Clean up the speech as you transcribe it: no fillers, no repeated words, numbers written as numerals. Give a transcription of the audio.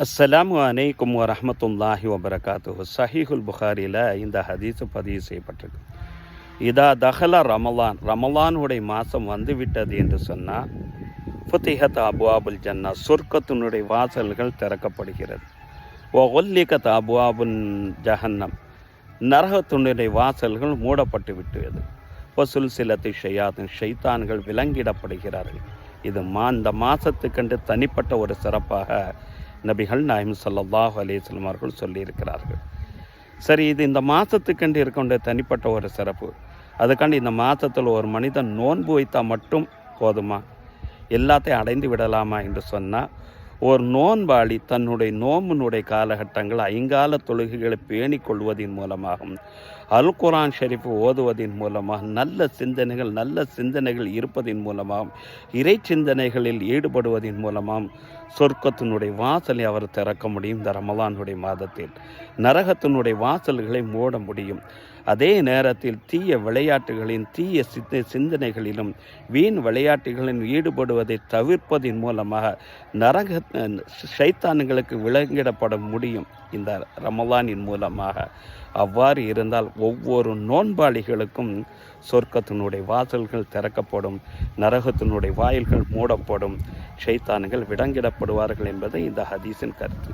அஸ்ஸலாமு அலைக்கும் வரஹ்மத்துல்லாஹி வபரகாத்துஹு. சஹீஹுல் புகாரியில் இந்த ஹதீஸு பதிவு செய்யப்பட்டிருக்கு. இதா தஹல ரமலான், ரமலானுடைய மாதம் வந்துவிட்டது என்று சொன்னால், ஃபுதிஹத் அபுவாபுல் ஜன்னா, சொர்க்கத்தினுடைய வாசல்கள் திறக்கப்படுகிறது. ஒல்லிகத் அபுவாபுன் ஜஹன்னம், நரகத்தினுடைய வாசல்கள் மூடப்பட்டு விட்டது. வசுல் சிலத்தை ஷையாத்தின், ஷைத்தான்கள் விலங்கிடப்படுகிறார்கள். இது இந்த மாதத்துக்கென்று தனிப்பட்ட ஒரு சிறப்பாக நபிகள் நாயகம் ஸல்லல்லாஹு அலைஹி வஸல்லம் அவர்கள் சொல்லியிருக்கிறார்கள். சரி, இது இந்த மாதத்துக்கென்று இருக்கின்ற தனிப்பட்ட ஒரு சிறப்பு. அதுக்காண்டி இந்த மாதத்தில் ஒரு மனிதன் நோன்பு வைத்தால் மட்டும் போதுமா, எல்லாத்தையும் அடைந்து விடலாமா என்று சொன்னால், ஒரு நோன்பாளி தன்னுடைய நோம்பினுடைய காலகட்டங்கள் ஐங்கால தொழுகைகளை பேணி கொள்வதன் மூலமாகவும், அல் குர்ஆன் ஷரீஃப் ஓதுவதன் மூலமாக, நல்ல சிந்தனைகள் இருப்பதன் மூலமாகவும், இறை சிந்தனைகளில் ஈடுபடுவதன் மூலமாகவும் சொர்க்கத்தினுடைய வாசலை அவர் திறக்க முடியும். இந்த ரமலானுடைய மாதத்தில் நரகத்தினுடைய வாசல்களை மூட முடியும். அதே நேரத்தில் தீய விளையாட்டுகளின், தீய சிந்தனைகளிலும் வீண் விளையாட்டுகளில் ஈடுபடுவதை தவிர்ப்பதன் மூலமாக நரக ஷைத்தான்களுக்கு விலங்கிடப்பட முடியும் இந்த ரமலானின் மூலமாக. அவ்வாறு இருந்தால் ஒவ்வொரு நோன்பாளிகளுக்கும் சொர்க்கத்தினுடைய வாசல்கள் திறக்கப்படும், நரகத்தினுடைய வாயில்கள் மூடப்படும், ஷைத்தான்கள் விலங்கிடப்படுவார்கள் என்பது இந்த ஹதீஸின் கருத்து.